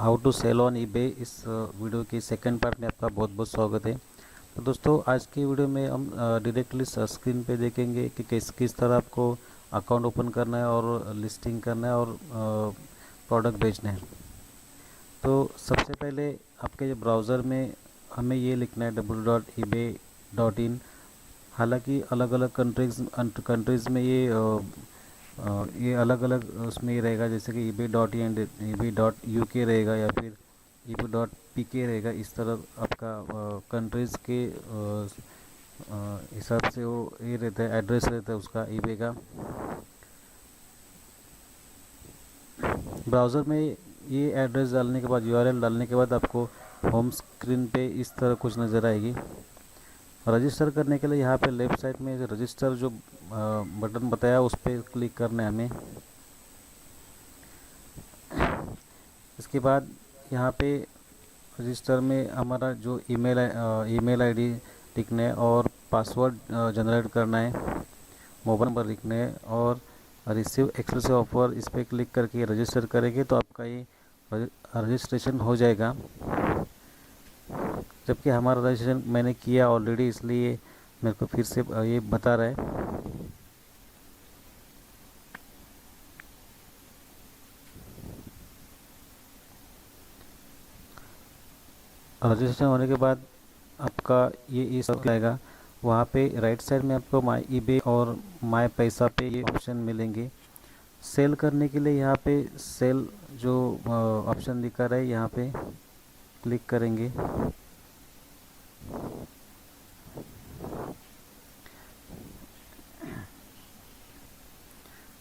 How to sell on eBay इस video की second part में आपका बहुत बहुत स्वागत है। तो दोस्तों आज की वीडियो में हम डायरेक्टली स्क्रीन पे देखेंगे कि किस तरह आपको अकाउंट ओपन करना है और लिस्टिंग करना है और प्रोडक्ट बेचना है। तो सबसे पहले आपके जो ब्राउज़र में हमें ये लिखना है www.ebay.in। हालांकि अलग अलग कंट्रीज़ में ये अलग अलग उसमें ही रहेगा, जैसे कि ebay.in ebay.uk रहेगा या फिर ebay.pk रहेगा। इस तरह आपका कंट्रीज़ के हिसाब से वो ये रहता है, एड्रेस रहता है उसका ईबे का। ब्राउज़र में ये एड्रेस डालने के बाद, यूआरएल डालने के बाद आपको होम स्क्रीन पे इस तरह कुछ नज़र आएगी। रजिस्टर करने के लिए यहाँ पे लेफ़्ट साइड में रजिस्टर जो बटन बताया उस पर क्लिक करना है हमें। इसके बाद यहाँ पे रजिस्टर में हमारा जो ईमेल आईडी लिखना है और पासवर्ड जनरेट करना है, मोबाइल नंबर लिखना है और रिसीव एक्सक्लूसिव ऑफर इस पर क्लिक करके रजिस्टर करेंगे तो आपका ये रजिस्ट्रेशन हो जाएगा। जबकि हमारा रजिस्ट्रेशन मैंने किया ऑलरेडी, इसलिए मेरे को फिर से ये बता रहा है। रजिस्ट्रेशन होने के बाद आपका ये सब आएगा। वहाँ पे राइट साइड में आपको माई ईबे और माई पैसा पे ये ऑप्शन मिलेंगे। सेल करने के लिए यहाँ पे सेल जो ऑप्शन दिखा रहा है यहाँ पे क्लिक करेंगे।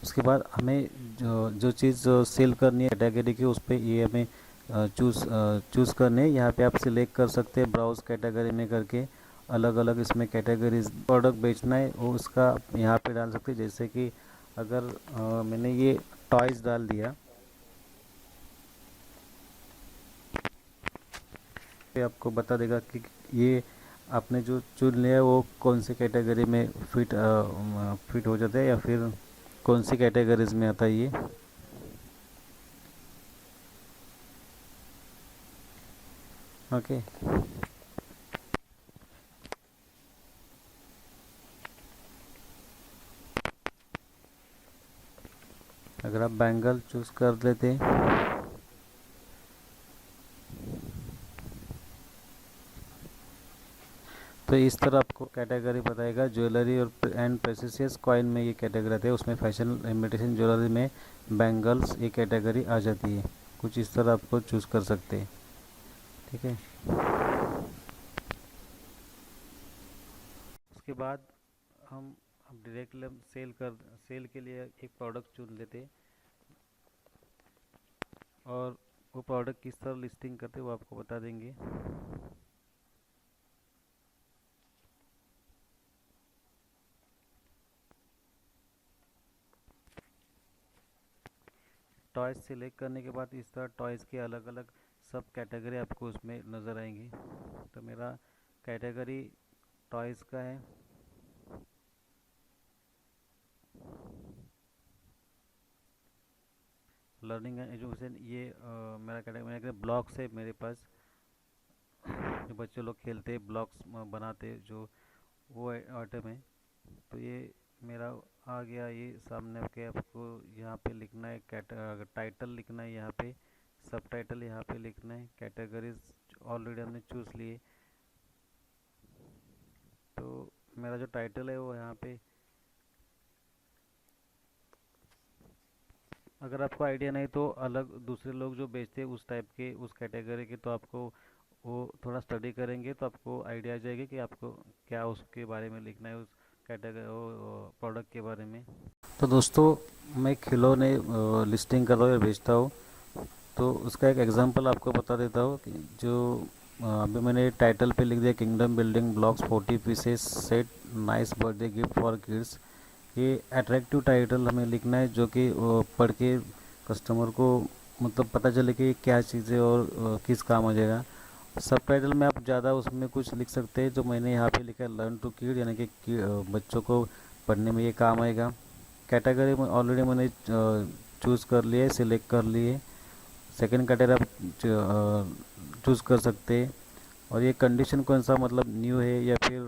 उसके बाद हमें जो चीज़ सेल करनी है कैटेगरी की, उस पर ये हमें चूज़ करने। यहाँ पे आप सिलेक्ट कर सकते हैं ब्राउज कैटेगरी में करके, अलग अलग इसमें कैटेगरीज प्रोडक्ट बेचना है वो उसका यहाँ पे डाल सकते हैं। जैसे कि अगर मैंने ये टॉयज़ डाल दिया तो आपको बता देगा कि ये आपने जो चुन लिया है वो कौन सी कैटेगरी में फिट हो जाता है या फिर कौन सी कैटेगरीज में आता है ये। ओके, अगर आप बैंगल चूज़ कर लेते तो इस तरह आपको कैटेगरी बताएगा। ज्वेलरी और एंड प्रेसियस कॉइन में ये कैटेगरी आती है, उसमें फैशन इमिटेशन ज्वेलरी में बैंगल्स ये कैटेगरी आ जाती है। कुछ इस तरह आपको चूज़ कर सकते हैं, ठीक है। उसके बाद हम डायरेक्टली सेल के लिए एक प्रोडक्ट चुन लेते और वो प्रोडक्ट किस तरह लिस्टिंग करते वो आपको बता देंगे। टॉयज़ सिलेक्ट करने के बाद इस तरह टॉयज़ के अलग अलग सब कैटेगरी आपको उसमें नज़र आएंगी। तो मेरा कैटेगरी टॉयज़ का है। लर्निंग एंड एजुकेशन ये मेरा कैटेगरी ब्लॉक्स है मेरे पास, जो बच्चे लोग खेलते हैं ब्लॉक्स बनाते हैं जो वो आइटम है। तो ये मेरा आ गया ये सामने के। आपको यहाँ पे लिखना है टाइटल लिखना है, यहाँ पे सब टाइटल यहाँ पे लिखना है। कैटेगरीज ऑलरेडी हमने चूज़ लिए, तो मेरा जो टाइटल है वो यहाँ पे। अगर आपको आइडिया नहीं तो अलग दूसरे लोग जो बेचते हैं उस टाइप के उस कैटेगरी के, तो आपको वो थोड़ा स्टडी करेंगे तो आपको आइडिया आ जाएगा कि आपको क्या उसके बारे में लिखना है, उस कैटेगरी वो प्रोडक्ट के बारे में। तो दोस्तों मैं खिलौने लिस्टिंग करता हूँ या बेचता हूँ, तो उसका एक एग्जांपल आपको बता देता हूँ कि जो अभी मैंने टाइटल पे लिख दिया kingdom building blocks 40 pieces set nice birthday gift for kids. ये अट्रैक्टिव टाइटल हमें लिखना है जो कि पढ़ के कस्टमर को मतलब पता चले कि क्या चीज़ है और किस काम आ जाएगा। सब टाइटल में आप ज़्यादा उसमें कुछ लिख सकते हैं, जो मैंने यहाँ पे लिखा है लर्न टू किड, यानी कि बच्चों को पढ़ने में ये काम आएगा। कैटेगरी में ऑलरेडी मैंने चूज़ कर लिए, सिलेक्ट कर लिए। सेकंड कैटेगरी आप चूज़ कर सकते हैं। और ये कंडीशन कौन सा, मतलब न्यू है या फिर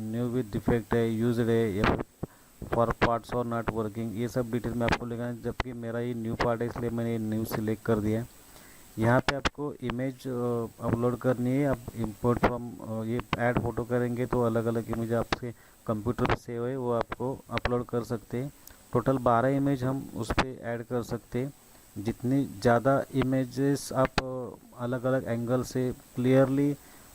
न्यू विद डिफेक्ट है, यूज्ड है, या फिर फॉर पार्ट्स और नॉट वर्किंग, ये सब डिटेल में आपको लिखना है। जबकि मेरा ये न्यू पार्ट है इसलिए मैंने ये न्यू सिलेक्ट कर दिया है। यहाँ पे आपको इमेज अपलोड करनी है। आप इंपोर्ट फ्रॉम ये ऐड फोटो करेंगे तो अलग अलग इमेज आपके कंप्यूटर पे सेव है वो आपको अपलोड कर सकते हैं। टोटल 12 इमेज हम उस पर ऐड कर सकते हैं। जितनी ज़्यादा इमेजेस आप अलग अलग एंगल से क्लियरली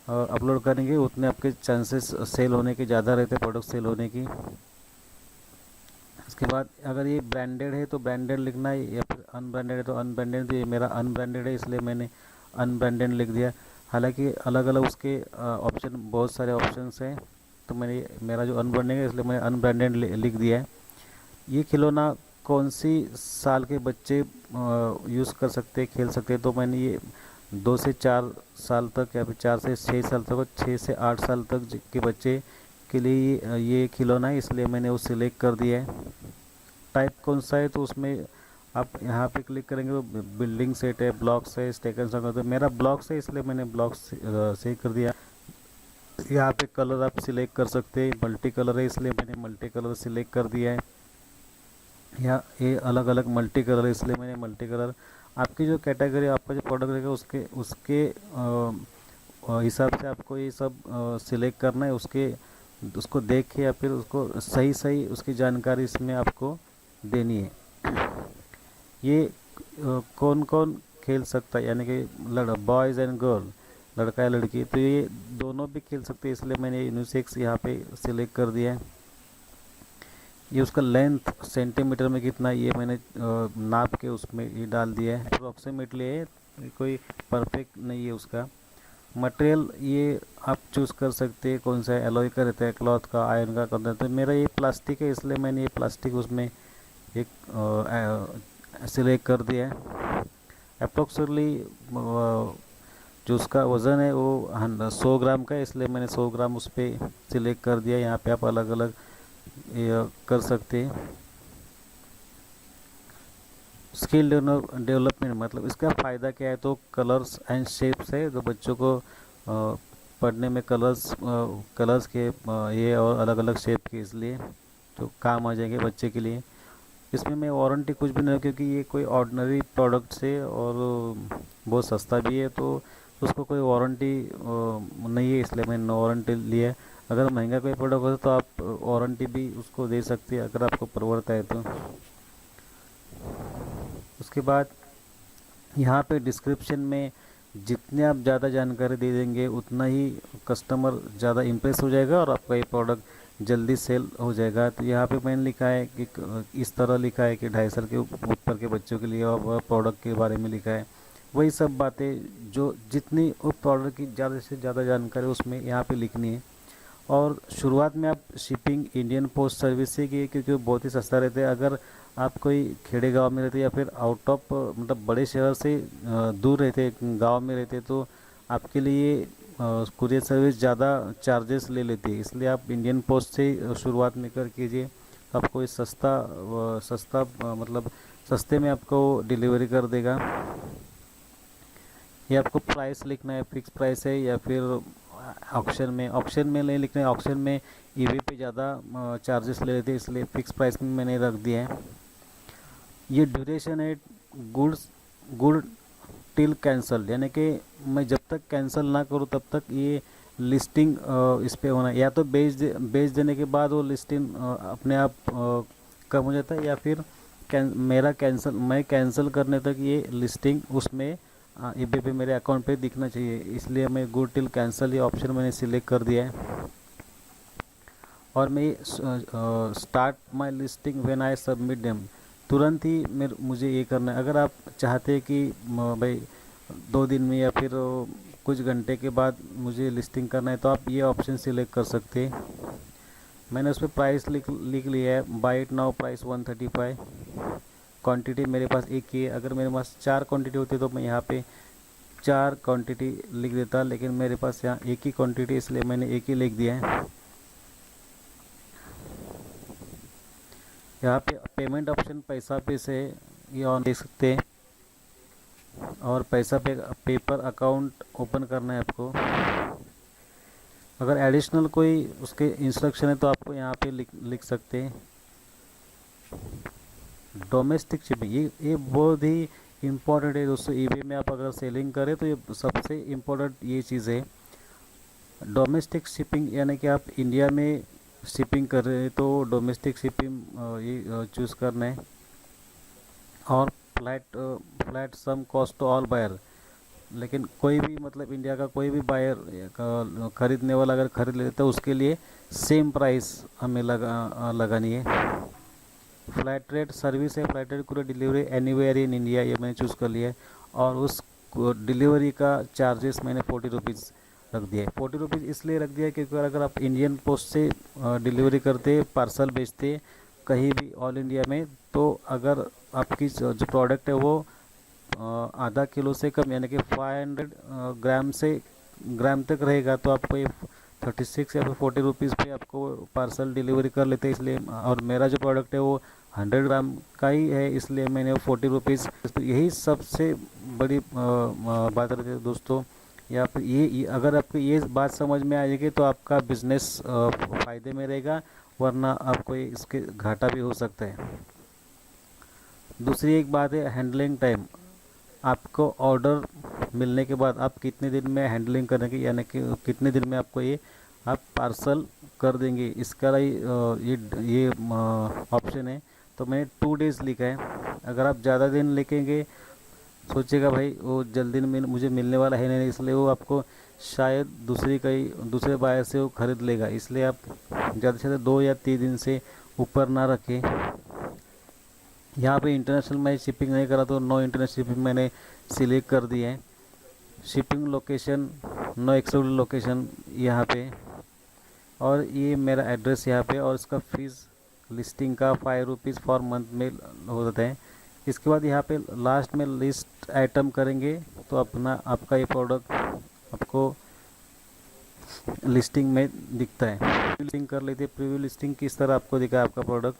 अपलोड करेंगे उतने आपके चांसेस सेल होने के ज़्यादा रहते हैं, प्रोडक्ट सेल होने की। इसके बाद अगर ये ब्रांडेड है तो ब्रांडेड लिखना है, या फिर अनब्रांडेड है तो अनब्रांडेड। तो ये मेरा अनब्रांडेड है इसलिए मैंने अनब्रांडेड लिख दिया। हालांकि अलग अलग उसके ऑप्शन, बहुत सारे ऑप्शंस हैं, तो मैंने मेरा जो अनब्रांडेड है इसलिए मैंने अनब्रांडेड लिख दिया है। ये खिलौना कौन सी साल के बच्चे यूज़ कर सकते हैं, खेल सकते हैं, तो मैंने ये 2 से 4 साल तक या फिर 4 से 6 साल तक, 6 से 8 साल तक के बच्चे के लिए ये खिलौना है, इसलिए मैंने वो सिलेक्ट कर दिया है। टाइप कौन सा है तो उसमें आप यहाँ पे क्लिक करेंगे तो बिल्डिंग सेट है, ब्लॉक्स है, स्टेकन सॉन्ग है। तो मेरा ब्लॉक्स है इसलिए मैंने ब्लॉक्स से कर दिया। यहाँ पे कलर आप सिलेक्ट कर सकते हैं, मल्टी कलर है इसलिए मैंने मल्टी कलर सिलेक्ट कर दिया है। या ये अलग अलग मल्टी कलर है इसलिए मैंने मल्टी कलर। आपकी जो कैटेगरी, आपका जो प्रोडक्ट रहेगा उसके उसके हिसाब से आपको ये सब सिलेक्ट करना है। उसको देख के या फिर उसको सही सही उसकी जानकारी इसमें आपको देनी है। ये कौन कौन खेल सकता है, यानी कि बॉयज़ एंड गर्ल, लड़का या लड़की, तो ये दोनों भी खेल सकते हैं इसलिए मैंने यूनिसेक्स यहाँ पे सिलेक्ट कर दिया है। ये उसका लेंथ सेंटीमीटर में कितना, ये मैंने नाप के उसमें ये डाल दिया है। अप्रोक्सीमेटली है, कोई परफेक्ट नहीं है उसका। मटेरियल ये आप चूज़ कर सकते हैं कौन सा है, एलॉय का रहता है, क्लॉथ का, आयरन का करता है। तो मेरा ये प्लास्टिक है इसलिए मैंने ये प्लास्टिक उसमें एक सिलेक्ट कर दिया है। अप्रोक्सीमेटली जो उसका वज़न है वो 100 ग्राम का है इसलिए मैंने 100 ग्राम उस पर सिलेक्ट कर दिया। यहाँ पे आप अलग अलग कर सकते हैं। स्किल डेवलपमेंट मतलब इसका फ़ायदा क्या है, तो कलर्स एंड शेप्स है, तो बच्चों को पढ़ने में कलर्स के ये और अलग अलग शेप के इसलिए तो काम आ जाएंगे बच्चे के लिए। इसमें मैं वारंटी कुछ भी नहीं, क्योंकि ये कोई ऑर्डिनरी प्रोडक्ट से और बहुत सस्ता भी है, तो उसको कोई वारंटी नहीं है इसलिए मैंने नो वारंटी लिया है। अगर महंगा कोई प्रोडक्ट होता तो आप वारंटी भी उसको दे सकते हैं अगर आपको ज़रूरत है तो। उसके बाद यहाँ पे डिस्क्रिप्शन में जितने आप ज़्यादा जानकारी दे देंगे उतना ही कस्टमर ज़्यादा इम्प्रेस हो जाएगा और आपका ये प्रोडक्ट जल्दी सेल हो जाएगा। तो यहाँ पे मैंने लिखा है कि इस तरह लिखा है कि 2.5 साल के ऊपर के बच्चों के लिए, और प्रोडक्ट के बारे में लिखा है। वही सब बातें जो जितनी उस प्रोडक्ट की ज़्यादा से ज़्यादा जानकारी उसमें यहाँ पे लिखनी है। और शुरुआत में आप शिपिंग इंडियन पोस्ट सर्विस से की, क्योंकि वो बहुत ही सस्ता रहता है। अगर आप कोई खेड़े गांव में रहते या फिर आउट ऑफ मतलब बड़े शहर से दूर रहते, गांव में रहते, तो आपके लिए कुरियर सर्विस ज़्यादा चार्जेस ले लेती है, इसलिए आप इंडियन पोस्ट से शुरुआत में कर कीजिए। आपको ये सस्ता मतलब सस्ते में आपको डिलीवरी कर देगा। ये आपको प्राइस लिखना है, फिक्स प्राइस है या फिर ऑक्शन में नहीं लिखना है। ऑक्शन में ईबे पे ज़्यादा चार्जेस ले लेते हैं इसलिए फिक्स प्राइस में मैंने रख दिया है। ये ड्यूरेशन है गुड टिल कैंसल, यानी कि मैं जब तक कैंसिल ना करूँ तब तक ये लिस्टिंग इस पे होना है। या तो बेच देने के बाद वो लिस्टिंग अपने आप कम हो जाता है, या फिर मैं कैंसिल करने तक ये लिस्टिंग उसमें ईबे पे मेरे अकाउंट पे दिखना चाहिए, इसलिए मैं गुड टिल कैंसिल ये ऑप्शन मैंने सिलेक्ट कर दिया है। और मैं start my listing when I submit them, तुरंत ही मुझे ये करना है। अगर आप चाहते हैं कि भाई 2 दिन में या फिर कुछ घंटे के बाद मुझे लिस्टिंग करना है तो आप ये ऑप्शन सिलेक्ट कर सकते हैं। मैंने उस पर प्राइस लिख लिया है, buy it now price 135। Quantity मेरे पास एक ही है, अगर मेरे पास 4 क्वांटिटी होती तो मैं यहाँ पे 4 क्वांटिटी लिख देता, लेकिन मेरे पास यहाँ एक ही क्वांटिटी इसलिए मैंने एक ही लिख दिया है। यहाँ पे पेमेंट ऑप्शन पैसा पे से ये ऑन देख सकते हैं। और पैसा पेपर अकाउंट ओपन करना है आपको। अगर एडिशनल कोई उसके इंस्ट्रक्शन है तो आपको यहाँ पे लिख सकते हैं। डोमेस्टिक शिपिंग ये बहुत ही इम्पोर्टेंट है दोस्तों। ईबे में आप अगर सेलिंग करें तो ये सबसे इम्पोर्टेंट ये चीज़ है। डोमेस्टिक शिपिंग यानी कि आप इंडिया में शिपिंग कर रहे हैं तो डोमेस्टिक शिपिंग ये चूज़ करना है। और flat same cost to all buyer, लेकिन कोई भी मतलब इंडिया का कोई भी बायर खरीदने वाला अगर खरीद लेता है तो उसके लिए सेम प्राइस हमें लगानी है। फ्लैट रेट सर्विस है, फ्लैट रेट पूरे डिलीवरी एनीवेयर इन इंडिया, ये मैंने चूज़ कर लिया है। और उस डिलीवरी का चार्जेस मैंने 40 रुपीज़ रख दिया है। 40 रुपीज़ इसलिए रख दिया है क्योंकि अगर आप इंडियन पोस्ट से डिलीवरी करते पार्सल बेचते कहीं भी ऑल इंडिया में, तो अगर आपकी जो प्रोडक्ट है वो आधा किलो से कम यानी कि 500 ग्राम तक रहेगा तो आपको ये 36 या फिर 40 रुपीज़ पे आपको पार्सल डिलीवरी कर लेते हैं। इसलिए और मेरा जो प्रोडक्ट है वो 100 ग्राम का ही है, इसलिए मैंने वो 40 रुपीज़। तो यही सबसे बड़ी बात रहती है दोस्तों। या फिर ये अगर आपको ये बात समझ में आ जाएगी तो आपका बिजनेस फ़ायदे में रहेगा, वरना आपको इसके घाटा भी हो सकता है। दूसरी एक बात है हैंडलिंग टाइम। आपको ऑर्डर मिलने के बाद आप कितने दिन में हैंडलिंग करेंगे, यानी कि कितने दिन में आपको ये आप पार्सल कर देंगे, इसका ये ऑप्शन है। तो मैंने 2 डेज़ लिखा है। अगर आप ज़्यादा दिन लिखेंगे सोचिएगा भाई वो जल्दी मुझे मिलने वाला है नहीं, इसलिए वो आपको शायद दूसरे बायर से वो ख़रीद लेगा, इसलिए आप ज़्यादा से ज़्यादा 2 या 3 दिन से ऊपर ना रखें। यहाँ पे इंटरनेशनल मैं शिपिंग नहीं करा तो नो इंटरनेशनल शिपिंग मैंने सिलेक्ट कर दिया है। Shipping location no except location यहाँ पे, और ये मेरा एड्रेस यहाँ पे, और इसका फीस लिस्टिंग का 5 रुपीज़ फॉर मंथ में हो जाता है। इसके बाद यहाँ पे लास्ट में लिस्ट आइटम करेंगे तो आपका ये प्रोडक्ट आपको लिस्टिंग में दिखता है। लिस्टिंग कर लेते हैं। प्रीव्यू लिस्टिंग किस तरह आपको दिखा है, आपका प्रोडक्ट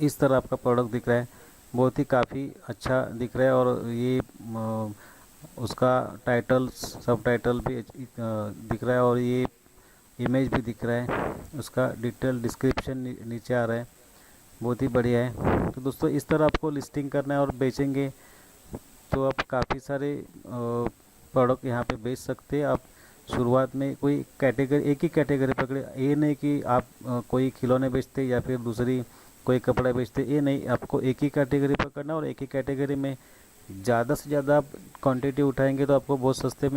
इस तरह आपका प्रोडक्ट दिख रहा है, बहुत ही काफ़ी अच्छा दिख रहा है। और ये उसका टाइटल सब टाइटल भी दिख रहा है, और ये इमेज भी दिख रहा है, उसका डिटेल डिस्क्रिप्शन नीचे आ रहा है, बहुत ही बढ़िया है। तो दोस्तों इस तरह आपको लिस्टिंग करना है और बेचेंगे तो आप काफ़ी सारे प्रोडक्ट यहाँ पे बेच सकते हैं। आप शुरुआत में कोई कैटेगरी एक ही कैटेगरी पकड़े, ये नहीं कि आप कोई खिलौने बेचते या फिर दूसरी कोई कपड़ा बेचते, ये नहीं, आपको एक ही कैटेगरी पकड़ना और एक ही कैटेगरी में ज़्यादा से ज़्यादा आप क्वांटिटी उठाएंगे तो आपको बहुत सस्ते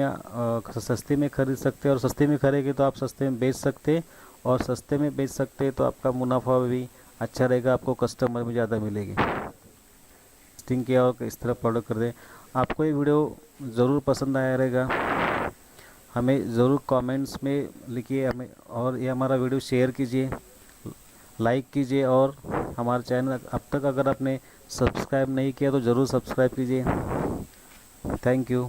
में खरीद सकते हैं, और सस्ते में खरीदेंगे तो आप सस्ते में बेच सकते हैं, और सस्ते में बेच सकते हैं तो आपका मुनाफा भी अच्छा रहेगा, आपको कस्टमर भी ज़्यादा मिलेगी। लिस्टिंग किया और इस तरह प्रोडक्ट कर दें। आपको ये वीडियो ज़रूर पसंद आया रहेगा, हमें ज़रूर कमेंट्स में लिखिए हमें, और ये हमारा वीडियो शेयर कीजिए, लाइक कीजिए, और हमारे चैनल अब तक अगर आपने सब्सक्राइब नहीं किया तो ज़रूर सब्सक्राइब कीजिए। Thank you.